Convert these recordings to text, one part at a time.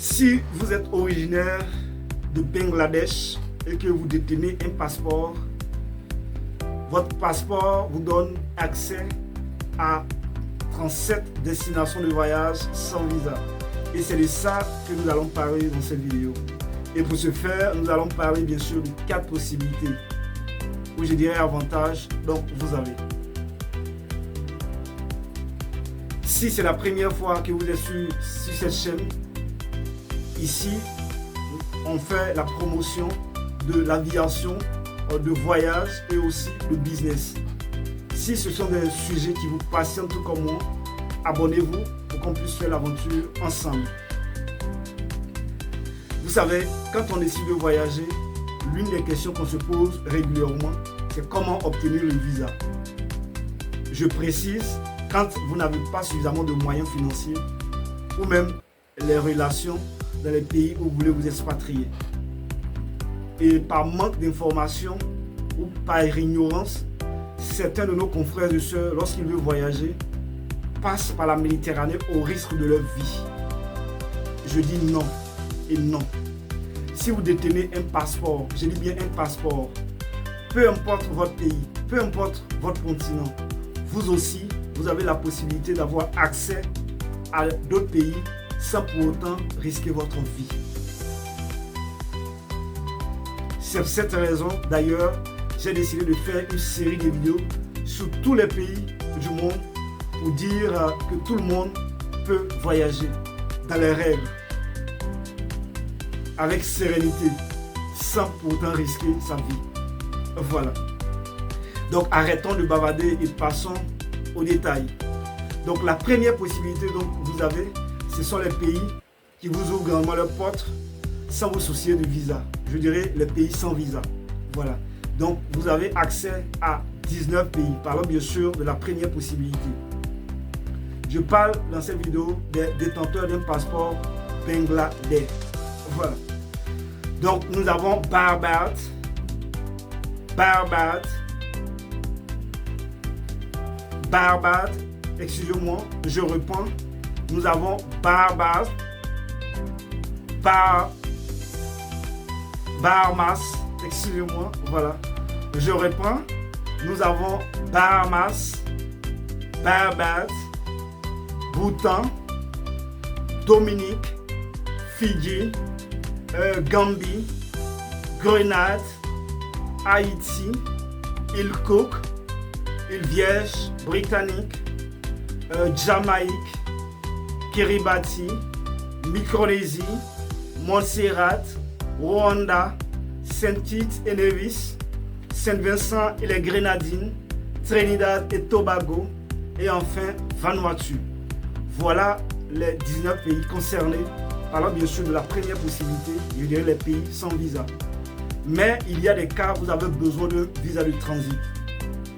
Si vous êtes originaire de Bangladesh et que vous détenez un passeport, votre passeport vous donne accès à 37 destinations de voyage sans visa. Et c'est de ça que nous allons parler dans cette vidéo. Et pour ce faire, nous allons parler bien sûr de 4 possibilités, ou je dirais avantages, donc vous avez. Si c'est la première fois que vous êtes sur cette chaîne, ici, on fait la promotion de l'aviation, de voyage et aussi de business. Si ce sont des sujets qui vous passionnent tout comme moi, abonnez-vous pour qu'on puisse faire l'aventure ensemble. Vous savez, quand on décide de voyager, l'une des questions qu'on se pose régulièrement, c'est comment obtenir le visa. Je précise, quand vous n'avez pas suffisamment de moyens financiers ou même les relations dans les pays où vous voulez vous expatrier. Et par manque d'informations ou par ignorance, certains de nos confrères et sœurs, lorsqu'ils veulent voyager, passent par la Méditerranée au risque de leur vie. Je dis non et non. Si vous détenez un passeport, je dis bien un passeport, peu importe votre pays, peu importe votre continent, vous aussi, vous avez la possibilité d'avoir accès à d'autres pays sans pour autant risquer votre vie. C'est pour cette raison, d'ailleurs, j'ai décidé de faire une série de vidéos sur tous les pays du monde pour dire que tout le monde peut voyager dans les règles, avec sérénité, sans pour autant risquer sa vie. Voilà. Donc arrêtons de bavarder et passons aux détails. Donc la première possibilité que vous avez, ce sont les pays qui vous ouvrent grandement leurs portes sans vous soucier de visa. Je dirais les pays sans visa. Voilà. Donc vous avez accès à 19 pays. Parlons bien sûr de la première possibilité. Je parle dans cette vidéo des détenteurs d'un passeport Bangladesh. Voilà. Donc nous avons Barbade, excusez-moi, je reprends. Nous avons Bahamas, excusez-moi, voilà. Je reprends. Nous avons Bahamas, Barbade, Bhoutan, Dominique, Fidji, Gambie, Grenade, Haïti, île Cook, île Vierge, Britannique, Jamaïque, Kiribati, Micronésie, Montserrat, Rwanda, Saint-Kitts et Nevis, Saint-Vincent et les Grenadines, Trinidad et Tobago et enfin Vanuatu. Voilà les 19 pays concernés. Parlons bien sûr de la première possibilité, je dirais les pays sans visa. Mais il y a des cas où vous avez besoin de visa de transit.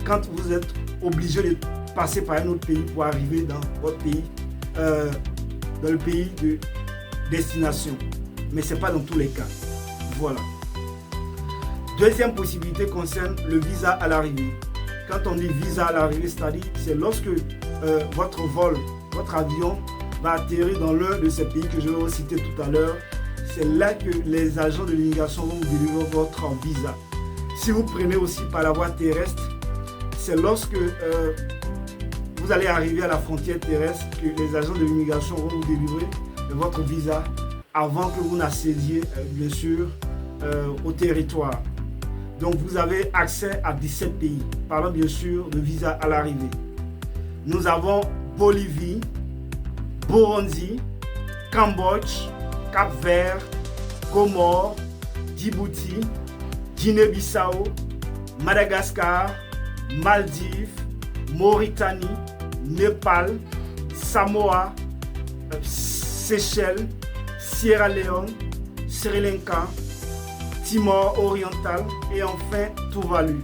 Quand vous êtes obligé de passer par un autre pays pour arriver dans votre pays, dans le pays de destination. Mais ce n'est pas dans tous les cas. Voilà. Deuxième possibilité concerne le visa à l'arrivée. Quand on dit visa à l'arrivée, c'est-à-dire c'est lorsque votre vol, votre avion va atterrir dans l'un de ces pays que je vais citer tout à l'heure. C'est là que les agents de l'immigration vont vous délivrer votre visa. Si vous prenez aussi par la voie terrestre, c'est lorsque vous allez arriver à la frontière terrestre que les agents de l'immigration vont vous délivrer votre visa avant que vous n'accédiez bien sûr au territoire. Donc vous avez accès à 17 pays. Parlons bien sûr de visa à l'arrivée. Nous avons Bolivie, Burundi, Cambodge, Cap-Vert, Comores, Djibouti, Guinée-Bissau, Madagascar, Maldives, Mauritanie, Népal, Samoa, Seychelles, Sierra Leone, Sri Lanka, Timor oriental et enfin Tuvalu.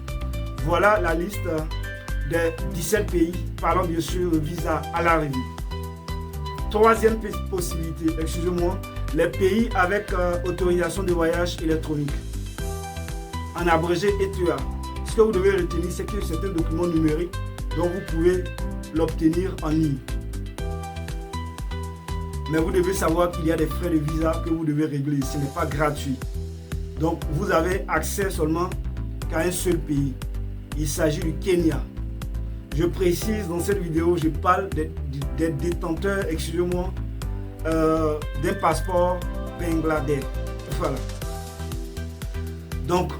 Voilà la liste des 17 pays parlant bien sûr de visa à l'arrivée. Troisième possibilité, excusez-moi, les pays avec autorisation de voyage électronique. En abrégé ETA. Ce que vous devez retenir, c'est que c'est un document numérique dont vous pouvez l'obtenir en ligne. Mais vous devez savoir qu'il y a des frais de visa que vous devez régler. Ce n'est pas gratuit. Donc, vous avez accès seulement qu'à un seul pays. Il s'agit du Kenya. Je précise dans cette vidéo, je parle des détenteurs, excusez-moi, d'un passeport Bangladesh. Voilà. Donc,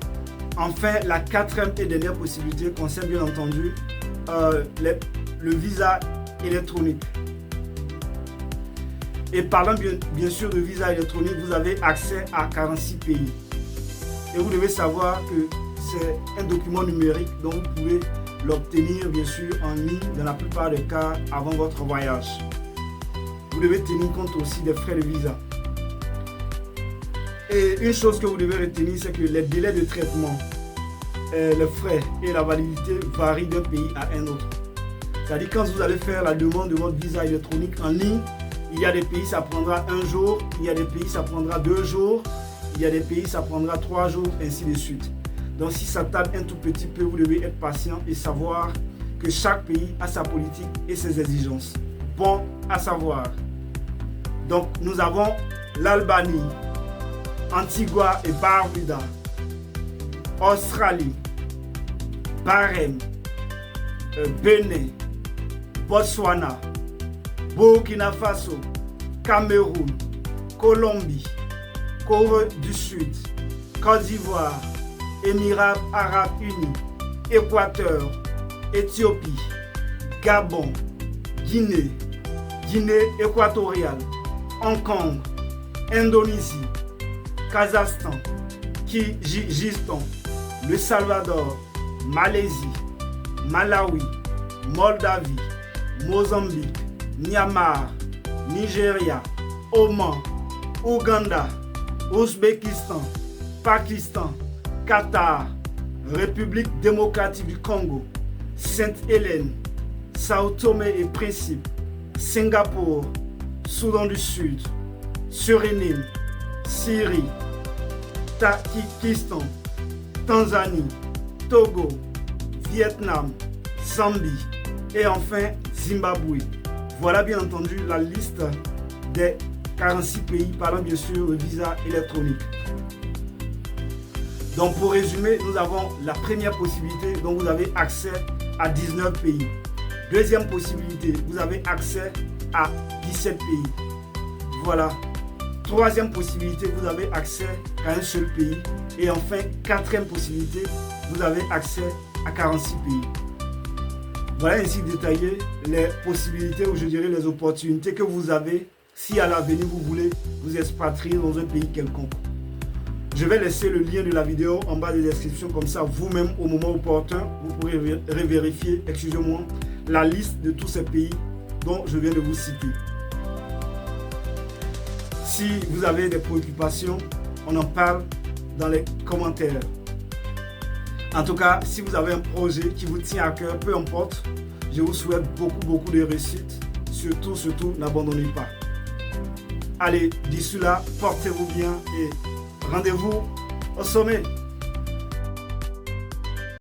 enfin, la quatrième et dernière possibilité concerne bien entendu le visa électronique. Et parlant bien sûr de visa électronique, vous avez accès à 46 pays. Et vous devez savoir que c'est un document numérique dont vous pouvez l'obtenir bien sûr en ligne dans la plupart des cas avant votre voyage. Vous devez tenir compte aussi des frais de visa. Et une chose que vous devez retenir, c'est que les délais de traitement, les frais et la validité varient d'un pays à un autre. C'est-à-dire quand vous allez faire la demande de votre visa électronique en ligne, il y a des pays ça prendra 1 jour, il y a des pays ça prendra 2 jours, il y a des pays ça prendra 3 jours, ainsi de suite. Donc si ça tarde un tout petit peu, vous devez être patient et savoir que chaque pays a sa politique et ses exigences. Bon à savoir. Donc nous avons l'Albanie, Antigua et Barbuda, Australie, Bahreïn, Bénin, Botswana, Burkina Faso, Cameroun, Colombie, Corée du Sud, Côte d'Ivoire, Émirats Arabes Unis, Équateur, Éthiopie, Gabon, Guinée, Guinée équatoriale, Hong Kong, Indonésie, Kazakhstan, Kyrgyzstan, Le Salvador, Malaisie, Malawi, Moldavie, Mozambique, Myanmar, Nigeria, Oman, Ouganda, Ouzbékistan, Pakistan, Qatar, République démocratique du Congo, Sainte-Hélène, Sao Tomé et Principe, Singapour, Soudan du Sud, Suriname, Syrie, Tadjikistan, Tanzanie, Togo, Vietnam, Zambie et enfin Zimbabwe. Voilà bien entendu la liste des 46 pays parlant bien sûr de visa électronique. Donc pour résumer, nous avons la première possibilité dont vous avez accès à 19 pays. Deuxième possibilité, vous avez accès à 17 pays. Voilà. Troisième possibilité, vous avez accès à un seul pays. Et enfin, quatrième possibilité, vous avez accès à 46 pays. Voilà ainsi détaillé les possibilités ou je dirais les opportunités que vous avez si à l'avenir vous voulez vous expatrier dans un pays quelconque. Je vais laisser le lien de la vidéo en bas de la description, comme ça vous-même au moment opportun, vous pourrez vérifier, excusez-moi, la liste de tous ces pays dont je viens de vous citer. Si vous avez des préoccupations, on en parle dans les commentaires. En tout cas, si vous avez un projet qui vous tient à cœur, peu importe, je vous souhaite beaucoup de réussite. Surtout, n'abandonnez pas. Allez, d'ici là, portez-vous bien et rendez-vous au sommet.